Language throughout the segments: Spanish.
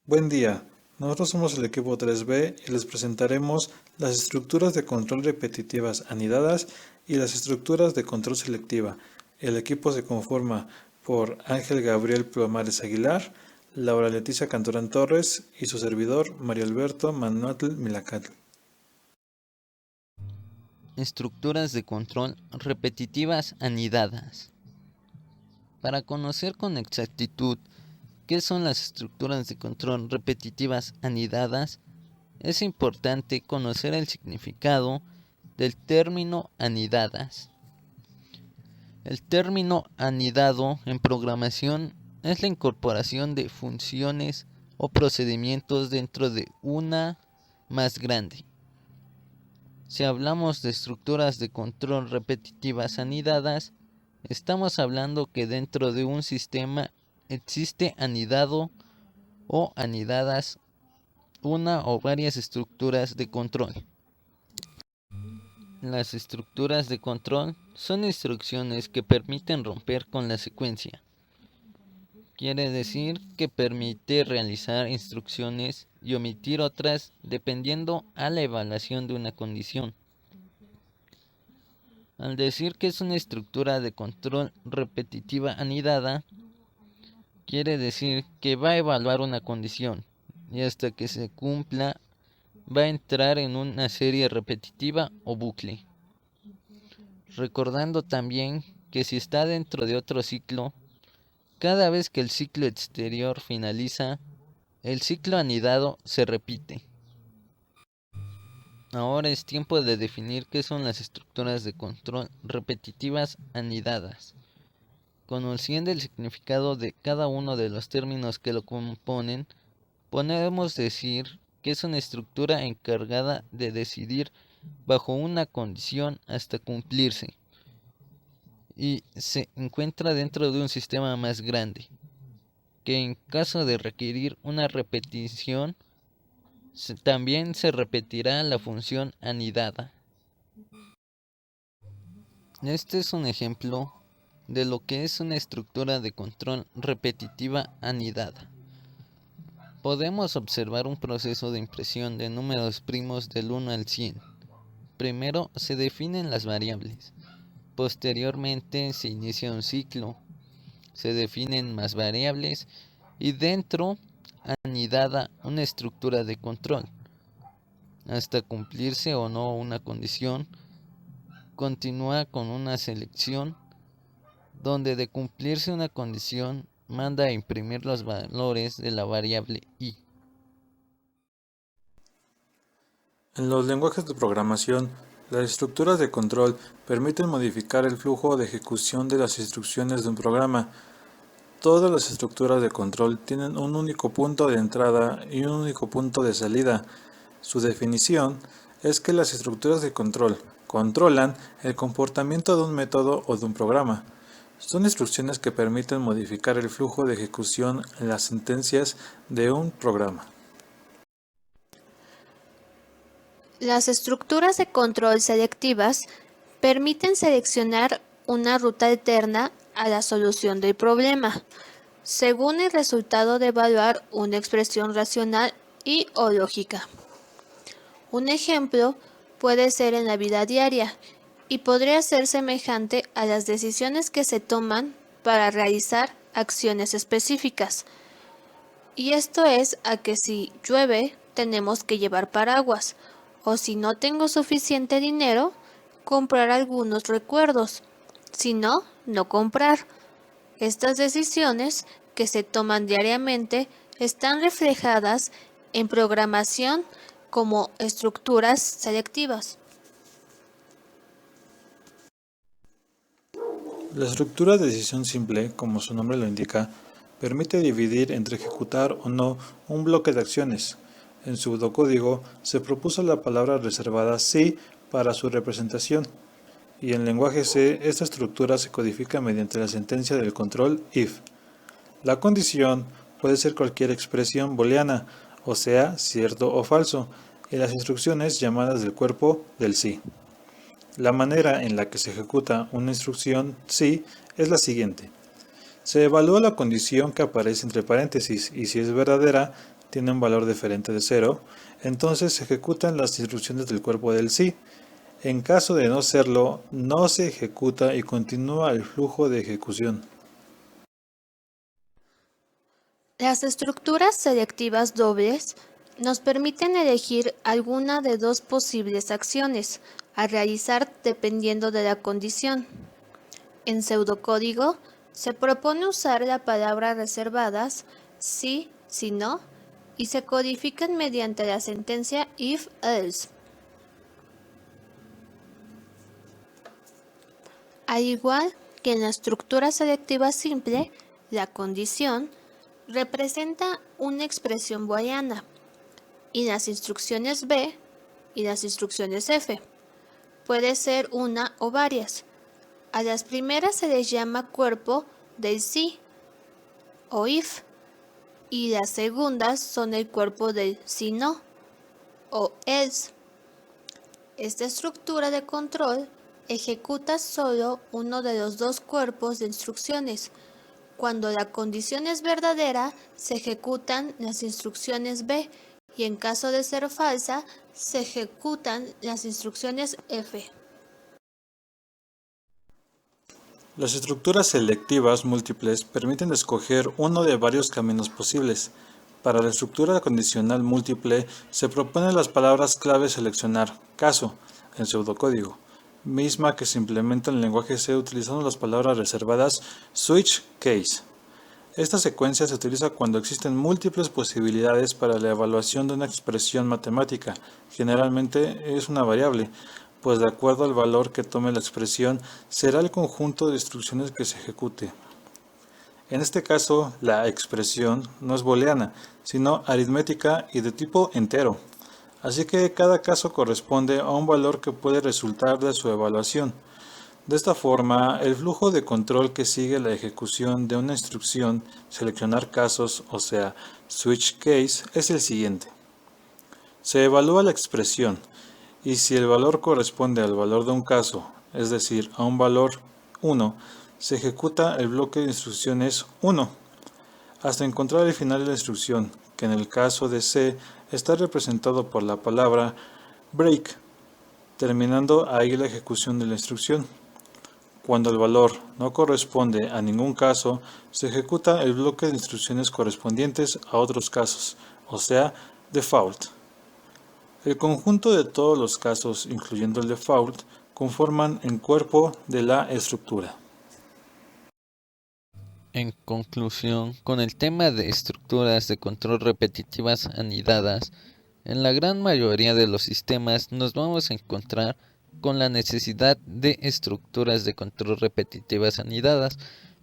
Buen día, nosotros somos el equipo 3B y les presentaremos las estructuras de control repetitivas anidadas y las estructuras de control selectiva. El equipo se conforma por Ángel Gabriel Plomares Aguilar, Laura Leticia Cantorán Torres y su servidor Mario Alberto Manatl Milacatl. Estructuras de control repetitivas anidadas. Para conocer con exactitud qué son las estructuras de control repetitivas anidadas, es importante conocer el significado del término anidadas. El término anidado en programación es la incorporación de funciones o procedimientos dentro de una más grande. Si hablamos de estructuras de control repetitivas anidadas, estamos hablando que dentro de un sistema existe anidado o anidadas una o varias estructuras de control. Las estructuras de control son instrucciones que permiten romper con la secuencia. Quiere decir que permite realizar instrucciones y omitir otras dependiendo a la evaluación de una condición. Al decir que es una estructura de control repetitiva anidada, quiere decir que va a evaluar una condición y hasta que se cumpla va a entrar en una serie repetitiva o bucle. Recordando también que si está dentro de otro ciclo, cada vez que el ciclo exterior finaliza, el ciclo anidado se repite. Ahora es tiempo de definir qué son las estructuras de control repetitivas anidadas. Conociendo el significado de cada uno de los términos que lo componen, podemos decir que es una estructura encargada de decidir bajo una condición hasta cumplirse y se encuentra dentro de un sistema más grande, que en caso de requerir una repetición, también se repetirá la función anidada. Este es un ejemplo de lo que es una estructura de control repetitiva anidada. Podemos observar un proceso de impresión de números primos del 1 al 100. Primero se definen las variables. Posteriormente se inicia un ciclo. Se definen más variables y dentro anidada una estructura de control. Hasta cumplirse o no una condición, continúa con una selección donde de cumplirse una condición manda a imprimir los valores de la variable i. En los lenguajes de programación, las estructuras de control permiten modificar el flujo de ejecución de las instrucciones de un programa. Todas las estructuras de control tienen un único punto de entrada y un único punto de salida. Su definición es que las estructuras de control controlan el comportamiento de un método o de un programa. Son instrucciones que permiten modificar el flujo de ejecución en las sentencias de un programa. Las estructuras de control selectivas permiten seleccionar una ruta alterna a la solución del problema, según el resultado de evaluar una expresión racional y o lógica. Un ejemplo puede ser en la vida diaria y podría ser semejante a las decisiones que se toman para realizar acciones específicas. Y esto es a que si llueve tenemos que llevar paraguas, o si no tengo suficiente dinero, comprar algunos recuerdos, si no, no comprar. Estas decisiones que se toman diariamente están reflejadas en programación como estructuras selectivas. La estructura de decisión simple, como su nombre lo indica, permite dividir entre ejecutar o no un bloque de acciones. En su pseudocódigo se propuso la palabra reservada sí para su representación, y en lenguaje C esta estructura se codifica mediante la sentencia del control if. La condición puede ser cualquier expresión booleana, o sea, cierto o falso, y las instrucciones llamadas del cuerpo del sí. La manera en la que se ejecuta una instrucción sí es la siguiente. Se evalúa la condición que aparece entre paréntesis y si es verdadera, tiene un valor diferente de 0, entonces se ejecutan las instrucciones del cuerpo del sí. En caso de no serlo, no se ejecuta y continúa el flujo de ejecución. Las estructuras selectivas dobles nos permiten elegir alguna de dos posibles acciones a realizar dependiendo de la condición. En pseudocódigo se propone usar la palabra reservadas sí, si no, y se codifican mediante la sentencia if-else. Al igual que en la estructura selectiva simple, la condición representa una expresión booleana y las instrucciones B y las instrucciones F. Puede ser una o varias. A las primeras se les llama cuerpo del sí o if y las segundas son el cuerpo del si no o else. Esta estructura de control ejecuta solo uno de los dos cuerpos de instrucciones. Cuando la condición es verdadera, se ejecutan las instrucciones B y en caso de ser falsa, se ejecutan las instrucciones F. Las estructuras selectivas múltiples permiten escoger uno de varios caminos posibles. Para la estructura condicional múltiple se proponen las palabras clave seleccionar, caso, en pseudocódigo, misma que se implementa en el lenguaje C utilizando las palabras reservadas switch case. Esta secuencia se utiliza cuando existen múltiples posibilidades para la evaluación de una expresión matemática. Generalmente es una variable, pues de acuerdo al valor que tome la expresión será el conjunto de instrucciones que se ejecute. En este caso, la expresión no es booleana, sino aritmética y de tipo entero. Así que cada caso corresponde a un valor que puede resultar de su evaluación. De esta forma, el flujo de control que sigue la ejecución de una instrucción, seleccionar casos, o sea, switch case, es el siguiente. Se evalúa la expresión, y si el valor corresponde al valor de un caso, es decir, a un valor 1, se ejecuta el bloque de instrucciones 1, hasta encontrar el final de la instrucción, que en el caso de C está representado por la palabra break, terminando ahí la ejecución de la instrucción. Cuando el valor no corresponde a ningún caso, se ejecuta el bloque de instrucciones correspondientes a otros casos, o sea, default. El conjunto de todos los casos, incluyendo el default, conforman el cuerpo de la estructura. En conclusión, con el tema de estructuras de control repetitivas anidadas, en la gran mayoría de los sistemas nos vamos a encontrar con la necesidad de estructuras de control repetitivas anidadas,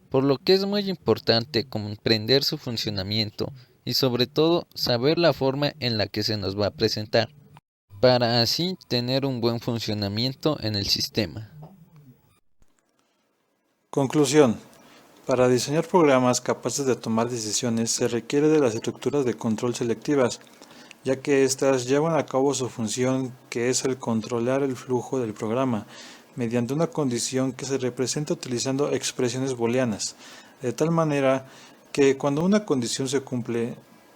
por lo que es muy importante comprender su funcionamiento y sobre todo saber la forma en la que se nos va a presentar, para así tener un buen funcionamiento en el sistema. Conclusión. Para diseñar programas capaces de tomar decisiones se requiere de las estructuras de control selectivas, ya que éstas llevan a cabo su función, que es el controlar el flujo del programa, mediante una condición que se representa utilizando expresiones booleanas, de tal manera que cuando una condición se cumple,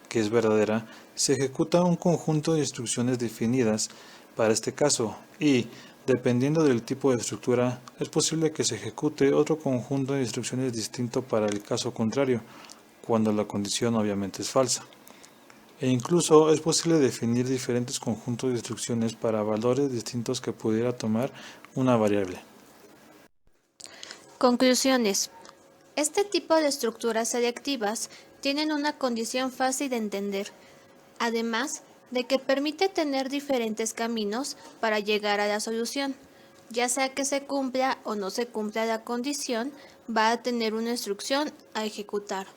que es verdadera, se ejecuta un conjunto de instrucciones definidas para este caso y, dependiendo del tipo de estructura, es posible que se ejecute otro conjunto de instrucciones distinto para el caso contrario, cuando la condición obviamente es falsa. E incluso es posible definir diferentes conjuntos de instrucciones para valores distintos que pudiera tomar una variable. Conclusiones. Este tipo de estructuras selectivas tienen una condición fácil de entender, además de que permite tener diferentes caminos para llegar a la solución. Ya sea que se cumpla o no se cumpla la condición, va a tener una instrucción a ejecutar.